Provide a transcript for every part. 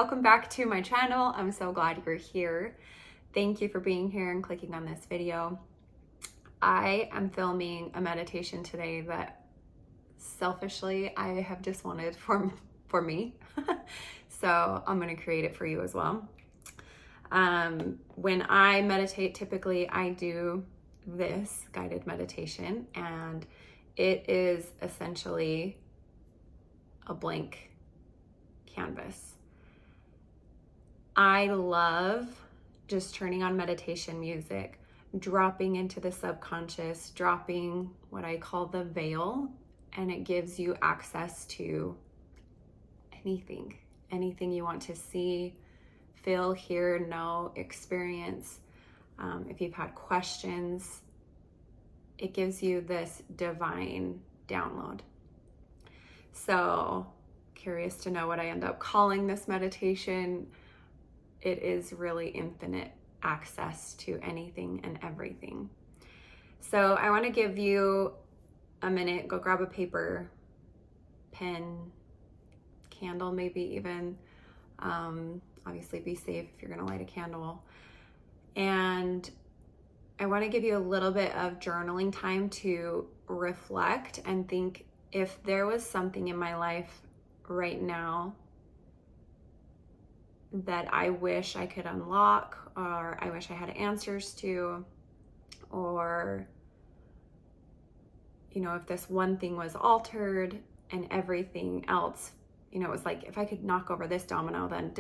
welcome back to my channel. I'm so glad you're here. Thank you for being here and clicking on this video. I am filming a meditation today that selfishly I have just wanted for me. So I'm going to create it for you as well. When I meditate, typically I do this guided meditation, and it is essentially a blank canvas. I love just turning on meditation music, dropping into the subconscious, dropping what I call the veil, and it gives you access to anything you want to see, feel, hear, know, experience. If you've had questions, it gives you this divine download. So, curious to know what I end up calling this meditation? It is really infinite access to anything and everything. So I want to give you a minute. Go grab a paper, pen, candle, maybe even. Obviously be safe if you're going to light a candle. And I want to give you a little bit of journaling time to reflect and think, if there was something in my life right now that I wish I could unlock, or I wish I had answers to, or, if this one thing was altered and everything else, it was like, if I could knock over this domino, then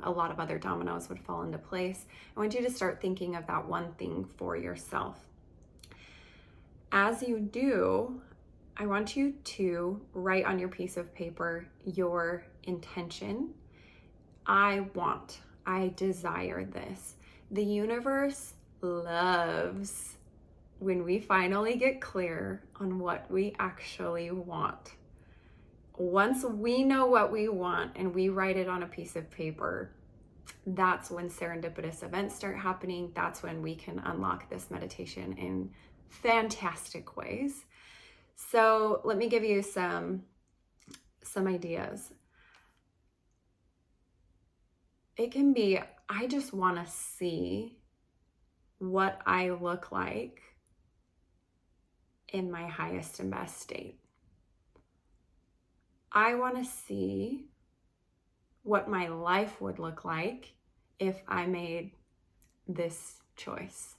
a lot of other dominoes would fall into place. I want you to start thinking of that one thing for yourself. As you do, I want you to write on your piece of paper your intention. I desire this. The universe loves when we finally get clear on what we actually want. Once we know what we want and we write it on a piece of paper, that's when serendipitous events start happening. That's when we can unlock this meditation in fantastic ways. So let me give you some ideas. It can be, I just want to see what I look like in my highest and best state. I want to see what my life would look like if I made this choice.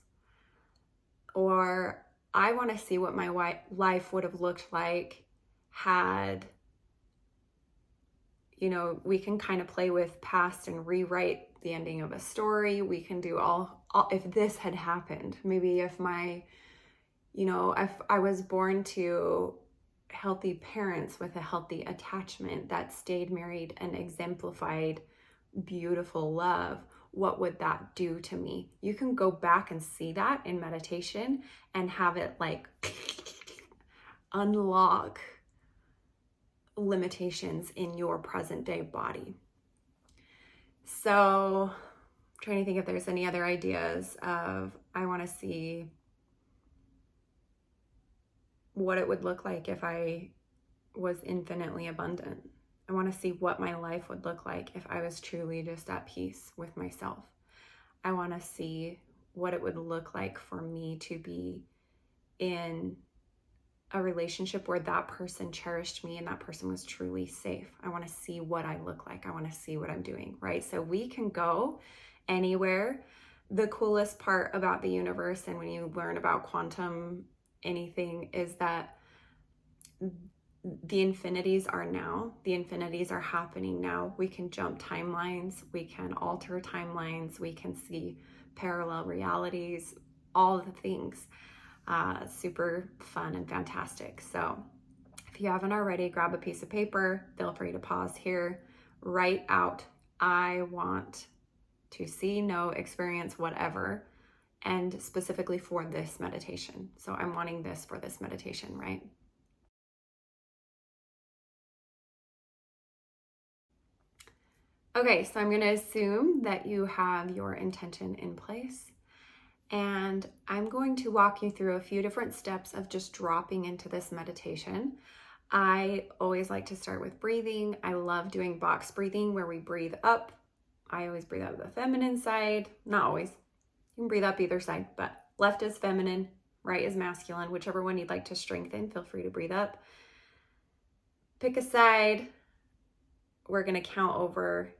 Or I want to see what my life would have looked like had, we can kind of play with past and rewrite the ending of a story. We can do all if this had happened. Maybe if if I was born to healthy parents with a healthy attachment that stayed married and exemplified beautiful love, what would that do to me? You can go back and see that in meditation and have it like unlock limitations in your present day body. So I'm trying to think if there's any other ideas of, I want to see what it would look like if I was infinitely abundant. I want to see what my life would look like if I was truly just at peace with myself. I want to see what it would look like for me to be in a relationship where that person cherished me and that person was truly safe. I want to see what I look like. I want to see what I'm doing, right? So we can go anywhere. The coolest part about the universe, and when you learn about quantum anything, is that the infinities are now. The infinities are happening now. We can jump timelines. We can alter timelines. We can see parallel realities, all the things. Super fun and fantastic. So if you haven't already, grab a piece of paper. Feel free to pause here. Write out, I want to see, know, experience, whatever, and specifically for this meditation. So I'm wanting this for this meditation, right? Okay, so I'm going to assume that you have your intention in place, and I'm going to walk you through a few different steps of just dropping into this meditation. I always like to start with breathing. I love doing box breathing where we breathe up. I always breathe out of the feminine side. Not always. You can breathe up either side, but left is feminine, right is masculine. Whichever one you'd like to strengthen, feel free to breathe up. Pick a side. We're going to count over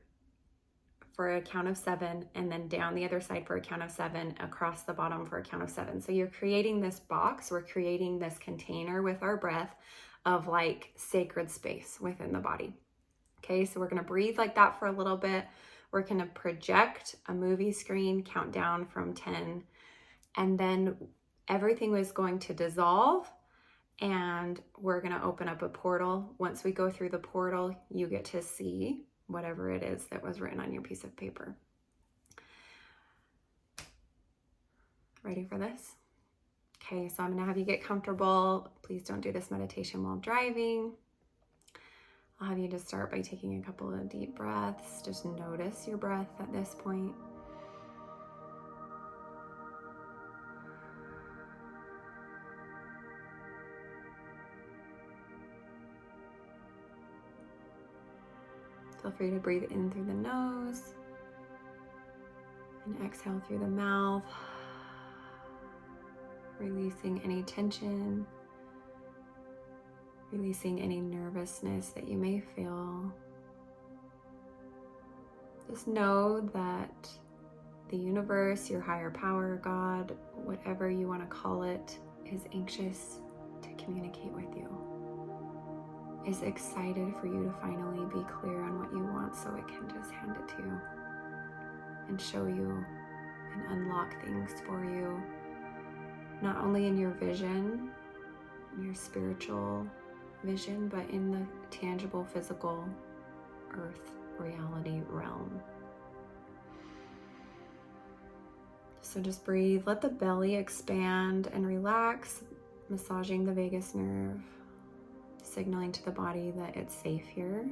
for a count of 7, and then down the other side for a count of 7, across the bottom for a count of 7. So you're creating this box, we're creating this container with our breath of like sacred space within the body. Okay, so we're going to breathe like that for a little bit. We're going to project a movie screen, count down from 10, and then everything is going to dissolve, and we're going to open up a portal. Once we go through the portal, you get to see whatever it is that was written on your piece of paper. Ready for this? Okay, so I'm going to have you get comfortable. Please don't do this meditation while driving. I'll have you just start by taking a couple of deep breaths. Just notice your breath at this point. Feel free to breathe in through the nose and exhale through the mouth, releasing any tension, releasing any nervousness that you may feel. Just know that the universe, your higher power, God, whatever you want to call it, is anxious to communicate with you, is excited for you to finally be clear on what you want so it can just hand it to you and show you and unlock things for you, not only in your vision, your spiritual vision, but in the tangible, physical, earth reality realm. So just breathe, let the belly expand and relax, massaging the vagus nerve, signaling to the body that it's safe here.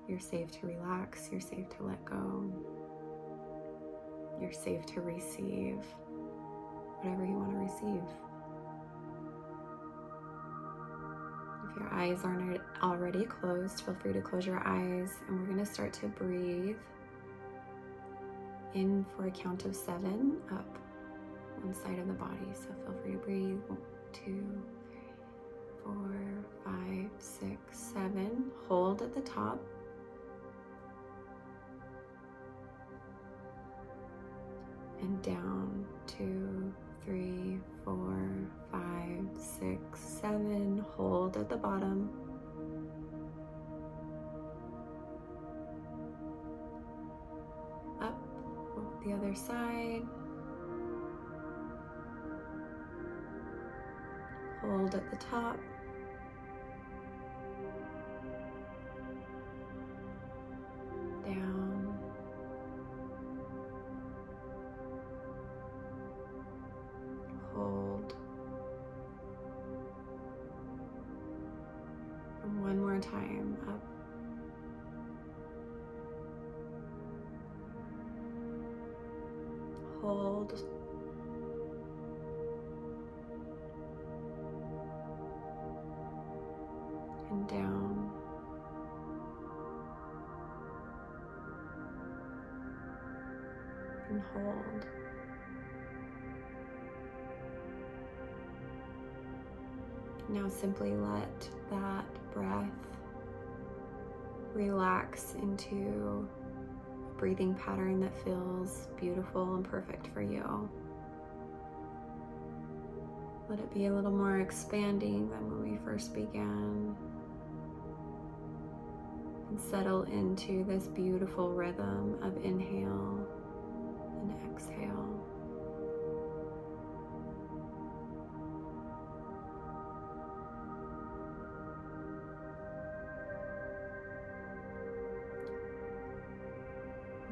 You're safe to relax, you're safe to let go. You're safe to receive whatever you want to receive. If your eyes aren't already closed, feel free to close your eyes, and we're going to start to breathe in for a count of 7 up one side of the body. So feel free to breathe 1, 2, 3, 4, 5, 6, 7. Hold at the top. And down 2, 3, 4, 5, 6, 7. Hold at the bottom. Up the other side. Hold at the top. Down. Hold. And one more time, up. Hold. And down. And hold. Now simply let that breath relax into a breathing pattern that feels beautiful and perfect for you. Let it be a little more expanding than when we first began. And settle into this beautiful rhythm of inhale and exhale.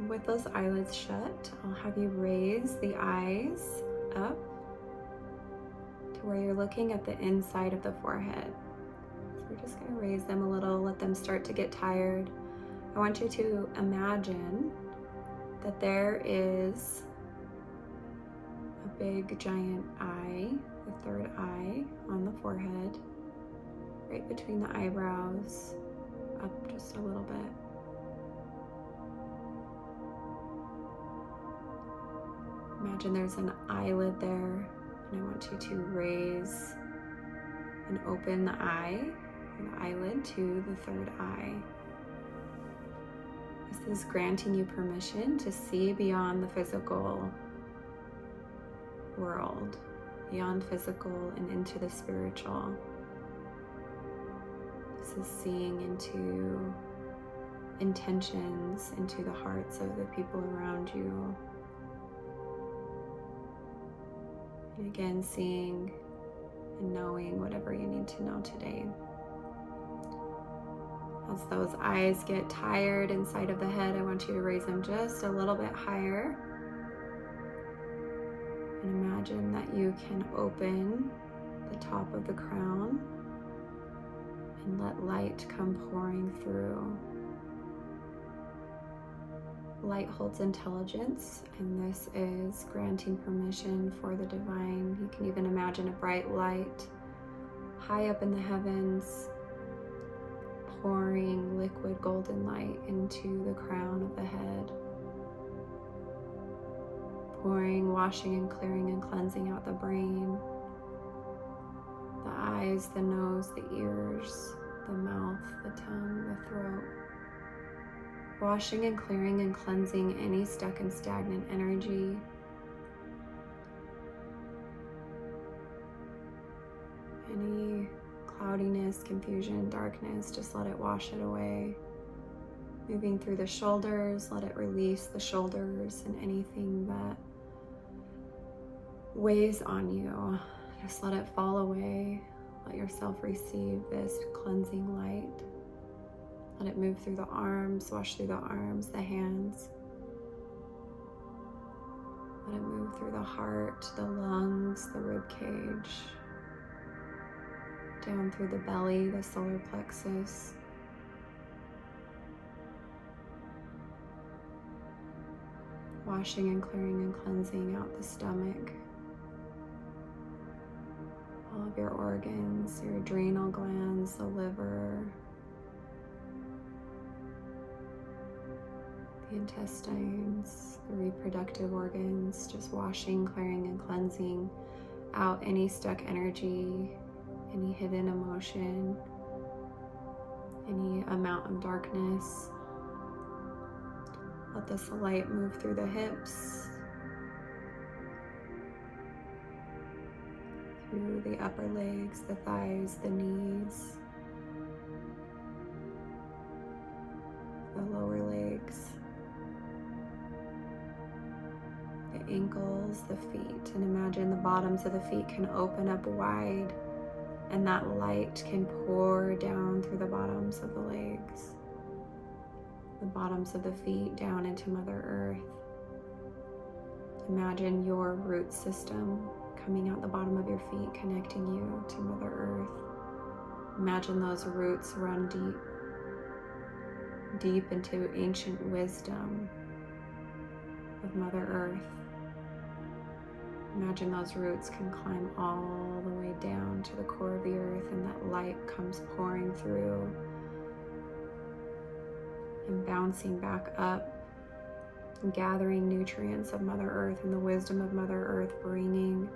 With those eyelids shut, I'll have you raise the eyes up to where you're looking at the inside of the forehead. So we're just going to raise them a little, let them start to get tired. I want you to imagine that there is a big giant eye, the third eye on the forehead, right between the eyebrows, up just a little bit. Imagine there's an eyelid there, and I want you to raise and open the eye, or the eyelid, to the third eye. This is granting you permission to see beyond the physical world, beyond physical and into the spiritual. This is seeing into intentions, into the hearts of the people around you. And again, seeing and knowing whatever you need to know today. As those eyes get tired inside of the head, I want you to raise them just a little bit higher. And imagine that you can open the top of the crown and let light come pouring through. Light holds intelligence, and this is granting permission for the divine. You can even imagine a bright light high up in the heavens, pouring liquid golden light into the crown of the head, pouring, washing and clearing and cleansing out the brain, the eyes, the nose, the ears, the mouth, the tongue, the throat. Washing and clearing and cleansing any stuck and stagnant energy. Any cloudiness, confusion, darkness, just let it wash it away. Moving through the shoulders, let it release the shoulders and anything that weighs on you. Just let it fall away. Let yourself receive this cleansing light. Let it move through the arms, wash through the arms, the hands. Let it move through the heart, the lungs, the rib cage, down through the belly, the solar plexus. Washing and clearing and cleansing out the stomach. All of your organs, your adrenal glands, the liver, the intestines, the reproductive organs, just washing, clearing, and cleansing out any stuck energy, any hidden emotion, any amount of darkness. Let this light move through the hips, through the upper legs, the thighs, the knees, the lower legs, the ankles, the feet. And imagine the bottoms of the feet can open up wide, and that light can pour down through the bottoms of the legs, the bottoms of the feet down into Mother Earth. Imagine your root system coming out the bottom of your feet, connecting you to Mother Earth. Imagine those roots run deep, deep into ancient wisdom of Mother Earth. Imagine those roots can climb all the way down to the core of the earth, and that light comes pouring through and bouncing back up, gathering nutrients of Mother Earth and the wisdom of Mother Earth, bringing,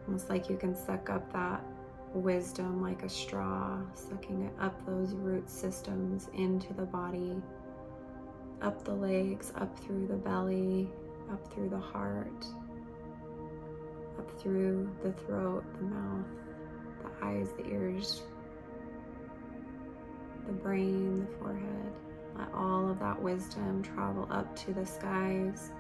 almost like you can suck up that wisdom like a straw, sucking it up those root systems into the body, up the legs, up through the belly, up through the heart, up through the throat, the mouth, the eyes, the ears, the brain, the forehead. Let all of that wisdom travel up to the skies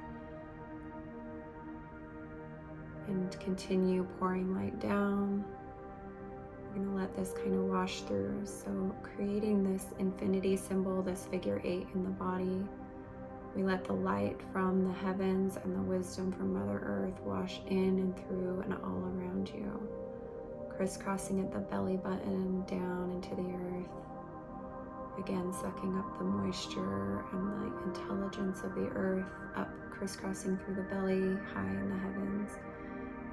and continue pouring light down. We're going to let this kind of wash through. So creating this infinity symbol, this figure 8 in the body, we let the light from the heavens and the wisdom from Mother Earth wash in and through and all around you, crisscrossing at the belly button down into the earth. Again, sucking up the moisture and the intelligence of the earth, up, crisscrossing through the belly, high in the heavens,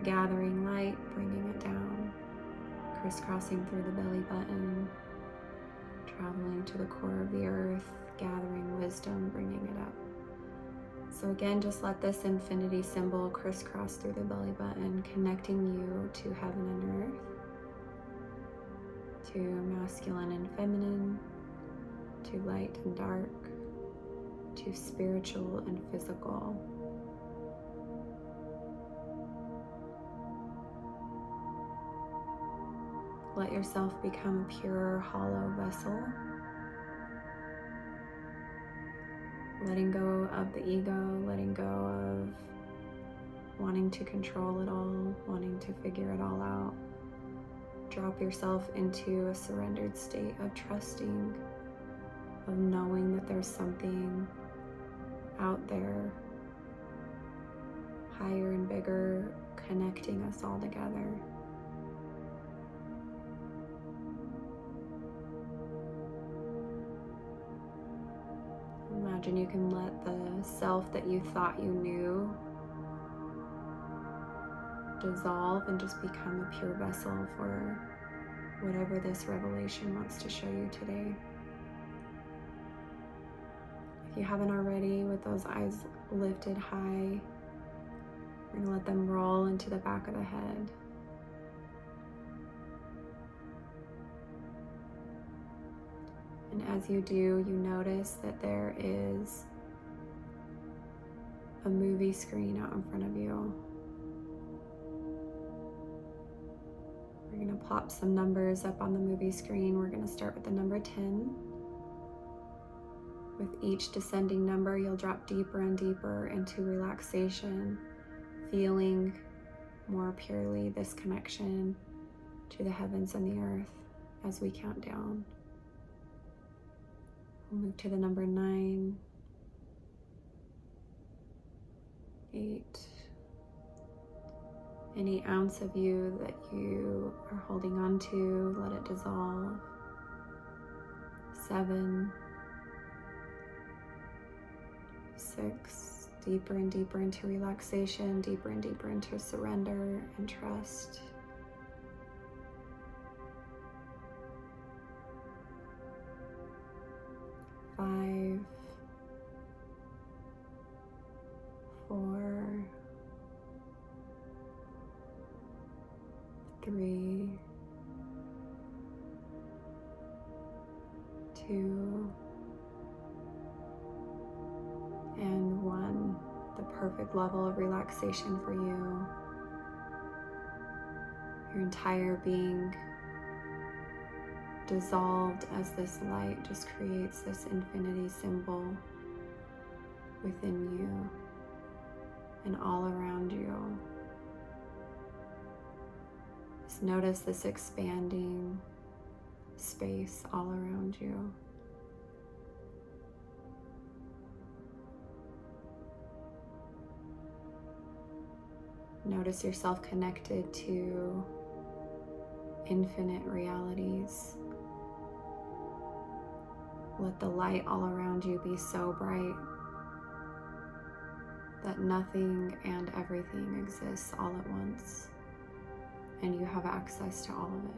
gathering light, bringing it down, crisscrossing through the belly button, traveling to the core of the earth, gathering wisdom, bringing it up. So again, just let this infinity symbol crisscross through the belly button, connecting you to heaven and earth, to masculine and feminine, to light and dark, to spiritual and physical. Let yourself become a pure, hollow vessel. Letting go of the ego, letting go of wanting to control it all, wanting to figure it all out. Drop yourself into a surrendered state of trusting, of knowing that there's something out there, higher and bigger, connecting us all together. Imagine you can let the self that you thought you knew dissolve and just become a pure vessel for whatever this revelation wants to show you today. If you haven't already, with those eyes lifted high, we're going to let them roll into the back of the head. And as you do, you notice that there is a movie screen out in front of you. We're going to plop some numbers up on the movie screen. We're going to start with the number 10. With each descending number, you'll drop deeper and deeper into relaxation, feeling more purely this connection to the heavens and the earth as we count down. We'll move to the number 9, 8. Any ounce of you that you are holding on to, let it dissolve. 7, 6. Deeper and deeper into relaxation, deeper and deeper into surrender and trust. 5, 4, 3, 2, and 1. The perfect level of relaxation for you. Your entire being dissolved as this light just creates this infinity symbol within you and all around you. Just notice this expanding space all around you. Notice yourself connected to infinite realities. Let the light all around you be so bright that nothing and everything exists all at once, and you have access to all of it.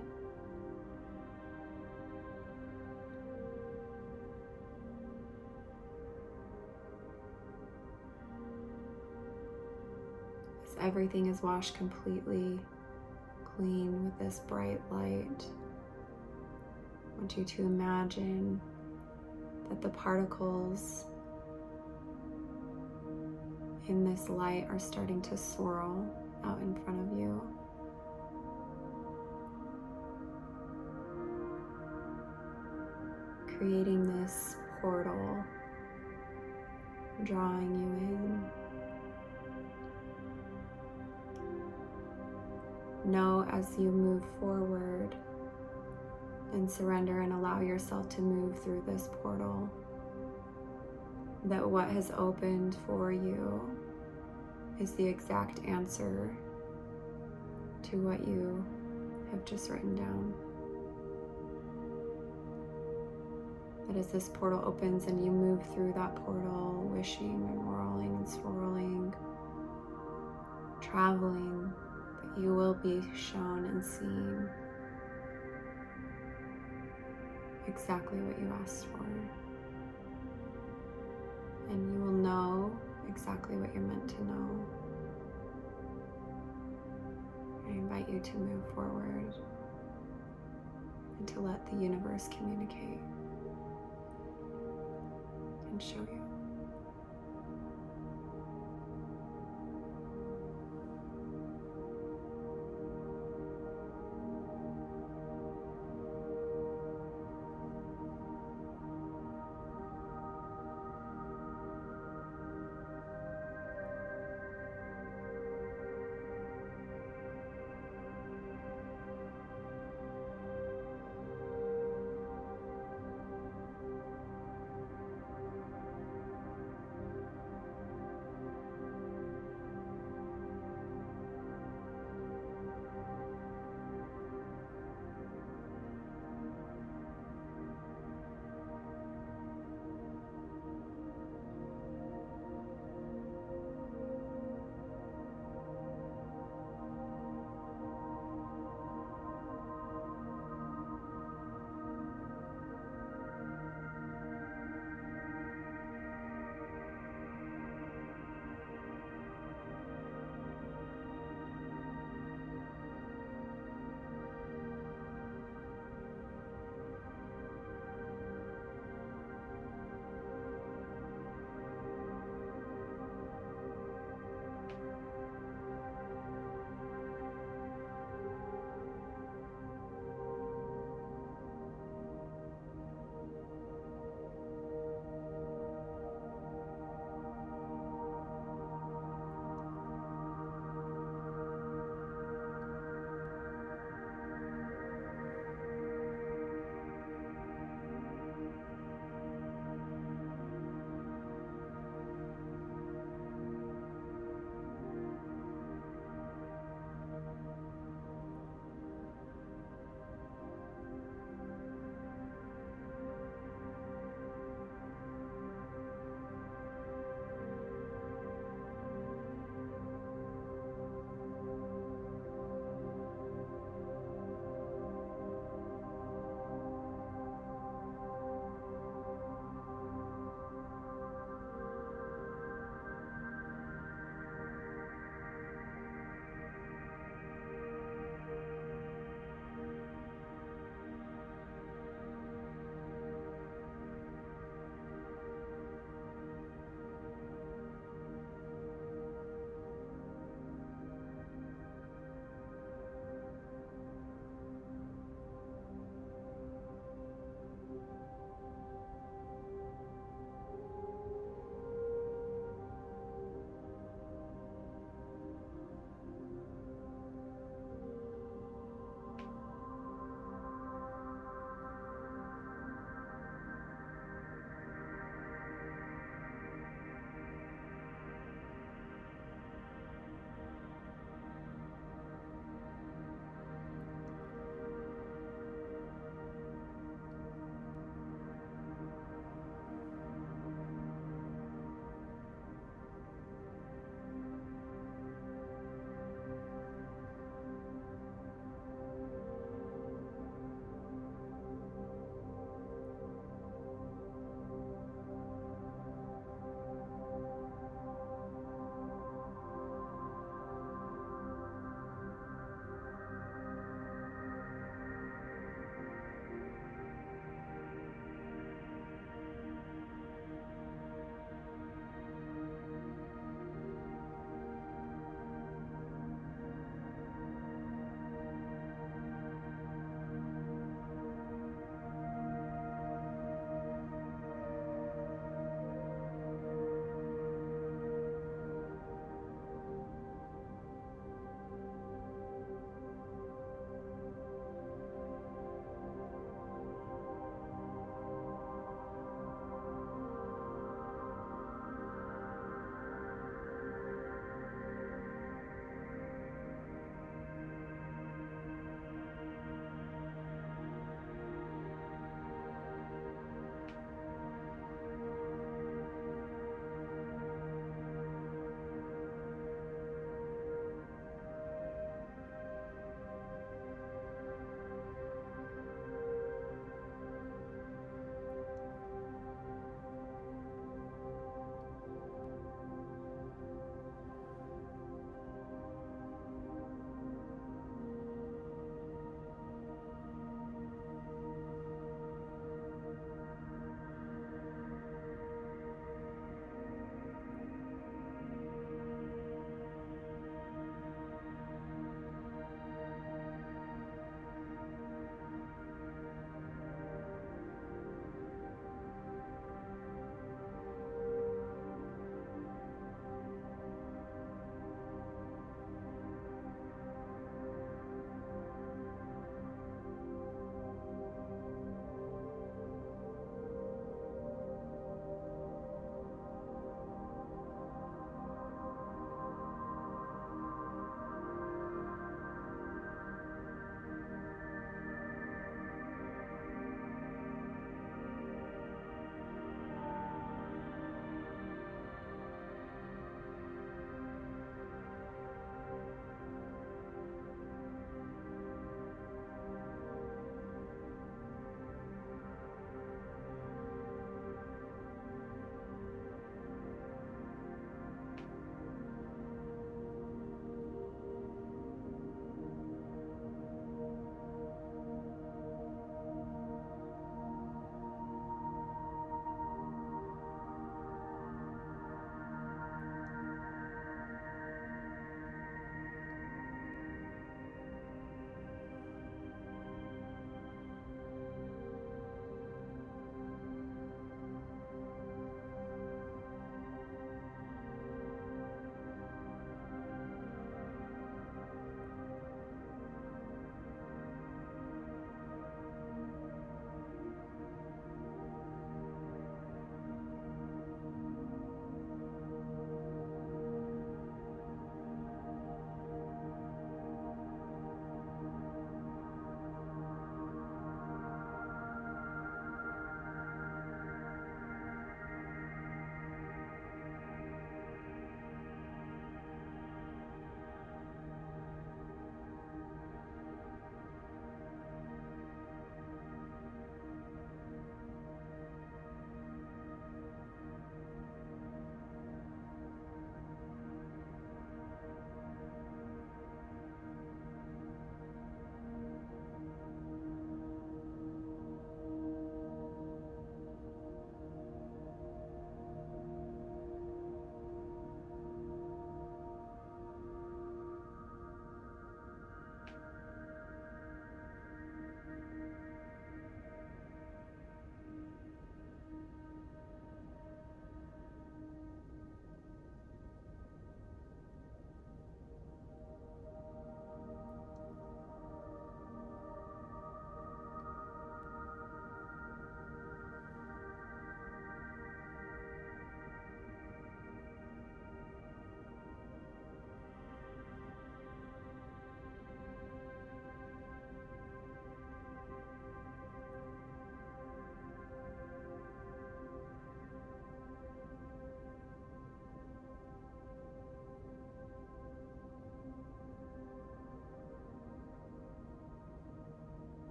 As everything is washed completely clean with this bright light, I want you to imagine that the particles in this light are starting to swirl out in front of you. Creating this portal, drawing you in. Know as you move forward and surrender and allow yourself to move through this portal, that what has opened for you is the exact answer to what you have just written down. That as this portal opens and you move through that portal, wishing and whirling and swirling, traveling, that you will be shown and seen exactly what you asked for. And you will know exactly what you're meant to know. I invite you to move forward and to let the universe communicate and show you.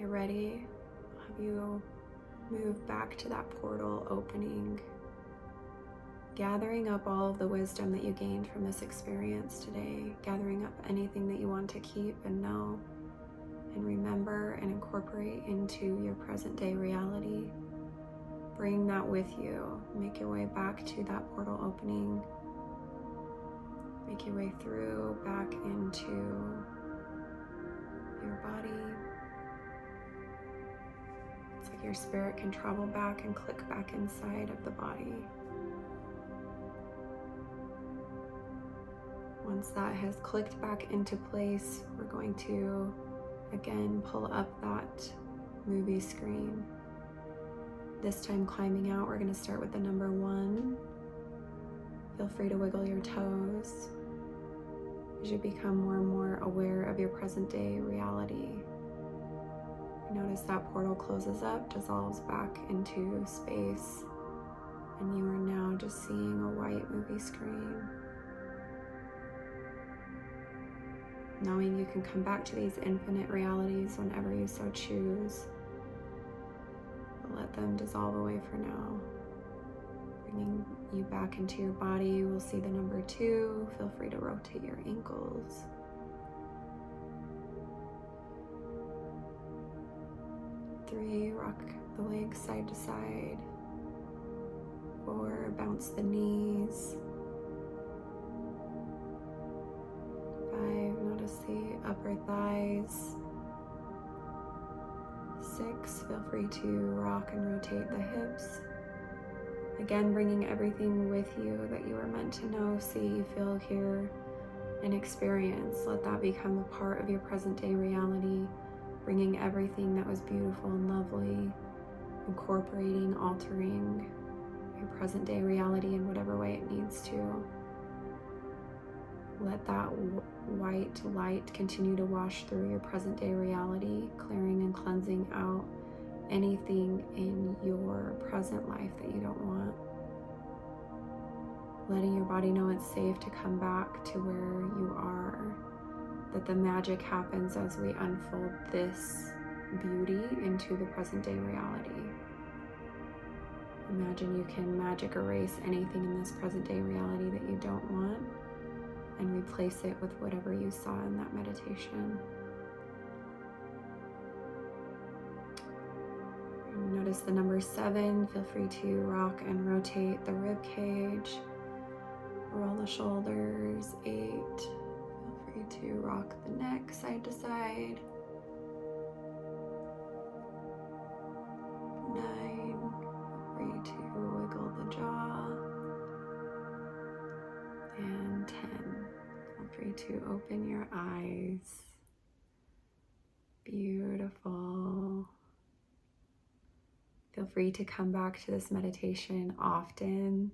When you're ready, I'll have you move back to that portal opening, gathering up all of the wisdom that you gained from this experience today, gathering up anything that you want to keep and know and remember and incorporate into your present day reality. Bring that with you. Make your way back to that portal opening. Make your way through back into your body. It's like your spirit can travel back and click back inside of the body. Once that has clicked back into place, we're going to again pull up that movie screen. This time climbing out, we're going to start with the number 1. Feel free to wiggle your toes as you become more and more aware of your present day reality. Notice that portal closes up, dissolves back into space, and you are now just seeing a white movie screen. Knowing you can come back to these infinite realities whenever you so choose. But let them dissolve away for now. Bringing you back into your body, you will see the number 2. Feel free to rotate your ankles. 3, rock the legs side to side. 4, bounce the knees. 5, notice the upper thighs. 6, feel free to rock and rotate the hips. Again, bringing everything with you that you are meant to know, see, feel, hear, and experience. Let that become a part of your present day reality, bringing everything that was beautiful and lovely, incorporating, altering your present day reality in whatever way it needs to. Let that white light continue to wash through your present day reality, clearing and cleansing out anything in your present life that you don't want. Letting your body know it's safe to come back to where you are, that the magic happens as we unfold this beauty into the present day reality. Imagine you can magic erase anything in this present day reality that you don't want and replace it with whatever you saw in that meditation. Notice the number 7. Feel free to rock and rotate the rib cage. Roll the shoulders. 8. Feel free to rock the neck side to side. 9. Feel free to wiggle the jaw. And 10. Feel free to open your eyes. Beautiful. Feel free to come back to this meditation often,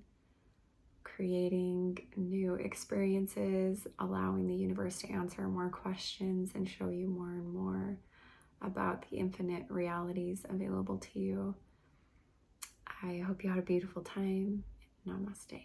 creating new experiences, allowing the universe to answer more questions and show you more and more about the infinite realities available to you. I hope you had a beautiful time. Namaste.